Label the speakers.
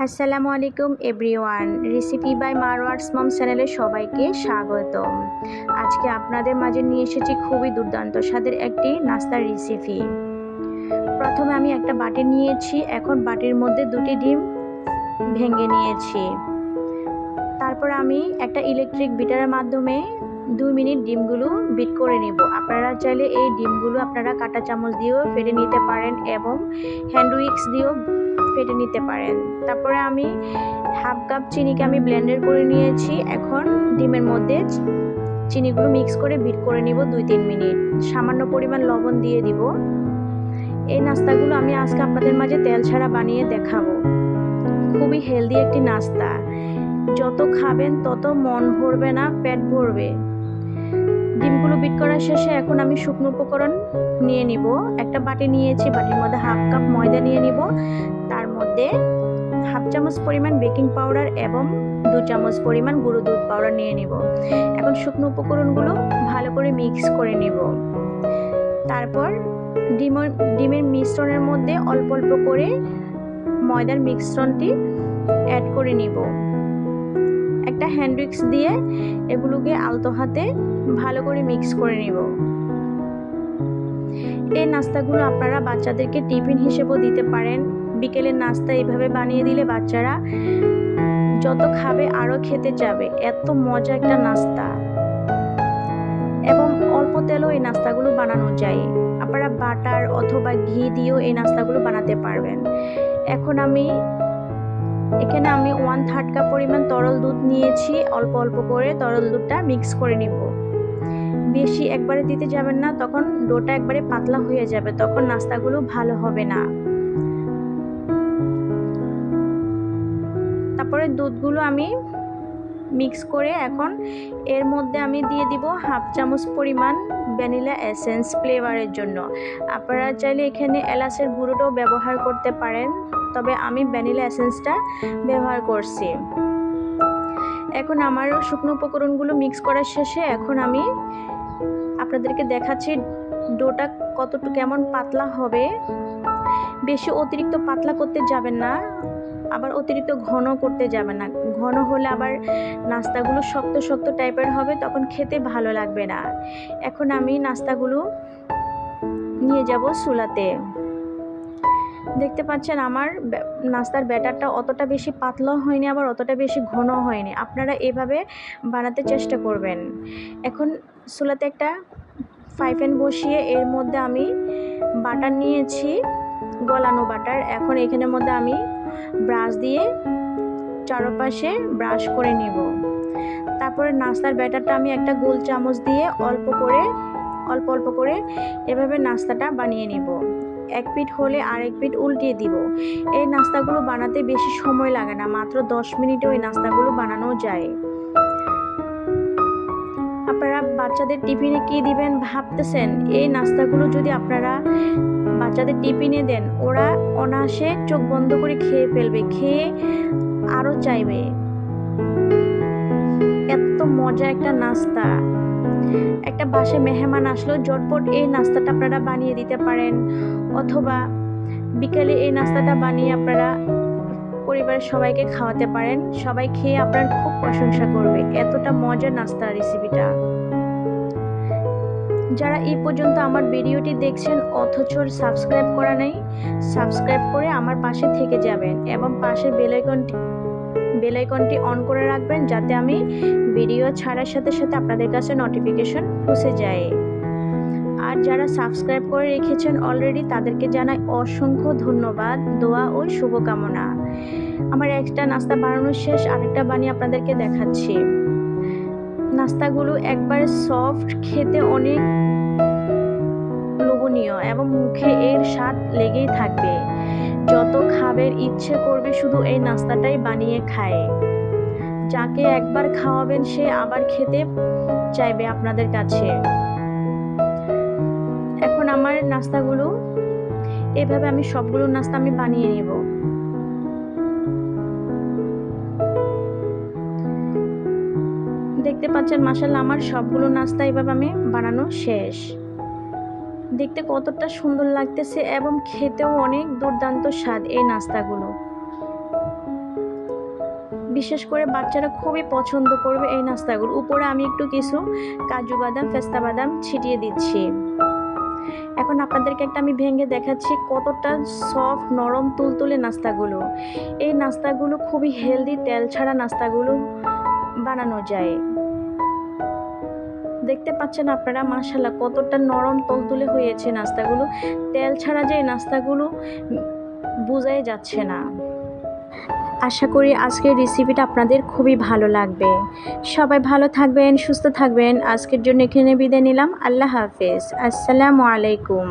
Speaker 1: আসসালামু আলাইকুম everyone. Recipe by মারওয়ার্স মম চ্যানেলে সবাইকে স্বাগতম। আজকে আপনাদের মাঝে নিয়ে এসেছি খুবই দুর্দান্ত স্বাদের একটি নাস্তার রেসিপি। প্রথমে আমি একটা বাটি নিয়েছি, এখন বাটির মধ্যে দুটি ডিম ভেঙে নিয়েছি। তারপর আমি একটা ইলেকট্রিক বিটারের মাধ্যমে 2 মিনিট ডিমগুলো বিট করে নেব। আপনারা চাইলে এই ডিমগুলো আপনারা কাঁটা চামচ দিয়েও ফেটে নিতে পারেন এবং হ্যান্ড উইক্স দিয়েও ফেটে নিতে পারেন। তারপরে আমি হাফ কাপ চিনিকে আমি ব্লেন্ডার করে নিয়েছি। এখন ডিমের মধ্যে চিনিগুলো মিক্স করে বিট করে নিব 2-3 মিনিট। সামান্য পরিমাণ লবণ দিয়ে দিব। এই নাস্তাগুলো আমি আজকে আপনাদের মাঝে তেল ছাড়া বানিয়ে দেখাবো। খুবই হেলদি একটি নাস্তা, যত খাবেন তত মন ভরবে না, পেট ভরবে। ডিমগুলো বিট করার শেষে এখন আমি শুকনো উপকরণ নিয়ে নিব। একটা বাটি নিয়েছি, বাটির মধ্যে হাফ কাপ ময়দা নিয়ে নিব। তার মধ্যে হাফ চামচ পরিমাণ বেকিং পাউডার এবং 2 চামচ পরিমাণ গুঁড়ো দুধ পাউডার নিয়ে নিব। এখন শুকনো উপকরণগুলো ভালো করে মিক্স করে নিব। তারপর ডিমের মিশ্রণের মধ্যে অল্প অল্প করে ময়দার মিশ্রণটি অ্যাড করে নিব। একটা হ্যান্ড উইক্স দিয়ে এগুলোকে আলতো হাতে ভালো করে মিক্স করে নিব। এই নাস্তাগুলো আপনারা বাচ্চাদেরকে টিফিন হিসেবেও দিতে পারেন। বিকেলের নাস্তা এইভাবে বানিয়ে দিলে বাচ্চারা যত খাবে আরও খেতে চাবে। এত মজা একটা নাস্তা এবং অল্প তেলেও এই নাস্তাগুলো বানানো যায়। আপনারা বাটার অথবা ঘি দিয়েও এই নাস্তাগুলো বানাতে পারবেন। এখন এখানে আমি 1/3 কাপ পরিমাণ তরল দুধ নিয়েছি। অল্প অল্প করে তরল দুধটা মিক্স করে নিব। বেশি একবারে দিতে যাবেন না, তখন ডোটা একবারে পাতলা হয়ে যাবে, তখন নাস্তাগুলো ভালো হবে না। তারপরে দুধগুলো আমি মিক্স করে এখন এর মধ্যে আমি দিয়ে দিব হাফ চামচ পরিমাণ ভ্যানিলা এসেন্স ফ্লেভারের জন্য। আপনারা চাইলে এখানে এলাচের গুঁড়োটাও ব্যবহার করতে পারেন, তবে আমি ভ্যানিলা এসেন্সটা ব্যবহার করছি। এখন আমার শুকনো উপকরণগুলো মিক্স করার শেষে এখন আমি আপনাদেরকে দেখাচ্ছি ডোটা কেমন পাতলা হবে। বেশি অতিরিক্ত পাতলা করতে যাবেন না, আবার অতিরিক্ত ঘন করতে যাবেন না। ঘন হলে আবার নাস্তাগুলো শক্ত শক্ত টাইপের হবে, তখন খেতে ভালো লাগবে না। এখন আমি নাস্তাগুলো নিয়ে যাব চুলাতে। দেখতে পাচ্ছেন আমার নাস্তার ব্যাটারটা অতটা বেশি পাতলা হয়নি, আবার অতটা বেশি ঘন হয়নি। আপনারা এভাবে বানাতে চেষ্টা করবেন। এখন চুলাতে একটা ফ্রাই প্যান বসিয়ে এর মধ্যে আমি বাটার নিয়েছি, গলানো বাটার। এখন এখানের মধ্যে আমি ব্রাশ দিয়ে চারপাশে ব্রাশ করে নিব। তারপরে নাস্তার ব্যাটারটা আমি একটা গোল চামচ দিয়ে অল্প অল্প করে এভাবে নাস্তাটা বানিয়ে নিব। এক পিঠ হলে আরেক পিঠ উল্টিয়ে দিব। এই নাস্তাগুলো বানাতে বেশি সময় লাগে না, মাত্র 10 মিনিটেও এই নাস্তাগুলো বানানো যায়। আপনারা বাচ্চাদের টিফিনে কি দিবেন ভাবতেছেন? এই নাস্তাগুলো যদি আপনারা বাচ্চাদের টিফিনে দেন, ওরা অনায়াসে চোখ বন্ধ করে খেয়ে ফেলবে, খেয়ে আরও চাইবে। এত মজা একটা নাস্তা। একটা বাসায় মেহমান আসলেও ঝটপট এই নাস্তাটা আপনারা বানিয়ে দিতে পারেন, অথবা বিকেলে এই নাস্তাটা বানিয়ে আপনারা পরিবারের সবাইকে খাওয়াতে পারেন। সবাই খেয়ে আপনার খুব প্রশংসা করবে। এতটা মজার নাস্তা রেসিপিটা। যারা এই পর্যন্ত আমার ভিডিওটি দেখছেন অথচ সাবস্ক্রাইব করা নেই, সাবস্ক্রাইব করে আমার পাশে থেকে যাবেন এবং পাশে বেল আইকনটি অন করে রাখবেন, যাতে আমি ভিডিও ছাড়ার সাথে সাথে আপনাদের কাছে নোটিফিকেশন পৌঁছে যায়। আর যারা সাবস্ক্রাইব করে রেখেছেন অলরেডি, তাদেরকে জানাই অসংখ্য ধন্যবাদ, দোয়া ও শুভকামনা। আমার একটা নাস্তা বানানো শেষ, আরেকটা বানিয়ে আপনাদেরকে দেখাচ্ছি। নাস্তাগুলো একবারে সফট, খেতে অনেক লোভনীয় এবং মুখে এর স্বাদ লেগেই থাকবে। যত খাবার ইচ্ছে করবে শুধু এই নাস্তাটাই বানিয়ে খায়। যাকে একবার খাওয়াবেন সে আবার খেতে চাইবে আপনাদের কাছে। এখন আমার নাস্তাগুলো এভাবে আমি সবগুলো নাস্তা আমি বানিয়ে নেব। দেখতে পাচ্ছেন মাশাআল্লাহ আমার সবগুলো নাস্তা এভাবে আমি বানানো শেষ। দেখতে কতটা সুন্দর লাগতেছে এবং খেতেও অনেক দুর্দান্ত স্বাদ এই নাস্তাগুলো। বিশেষ করে বাচ্চারা খুবই পছন্দ করবে এই নাস্তাগুলো। উপরে আমি একটু কিছু কাজু বাদাম, পেস্তা বাদাম ছিটিয়ে দিচ্ছি। এখন আপনাদেরকে একটা আমি ভেঙে দেখাচ্ছি কতটা সফট, নরম, তুলতুলে নাস্তাগুলো। এই নাস্তাগুলো খুবই হেলদি, তেল ছাড়া নাস্তাগুলো বানানো যায়। দেখতে পাচ্ছেন আপনারা, মাশাআল্লাহ কতটা নরম তুলতুলে হয়েছে নাস্তাগুলো। তেল ছাড়া যে এই নাস্তাগুলো বোঝাই যাচ্ছে না। আশা করি আজকের রেসিপিটা আপনাদের খুবই ভালো লাগবে। সবাই ভালো থাকবেন, সুস্থ থাকবেন। আজকের জন্য এখানে বিদায় নিলাম। আল্লাহ হাফেজ। আসসালামু আলাইকুম।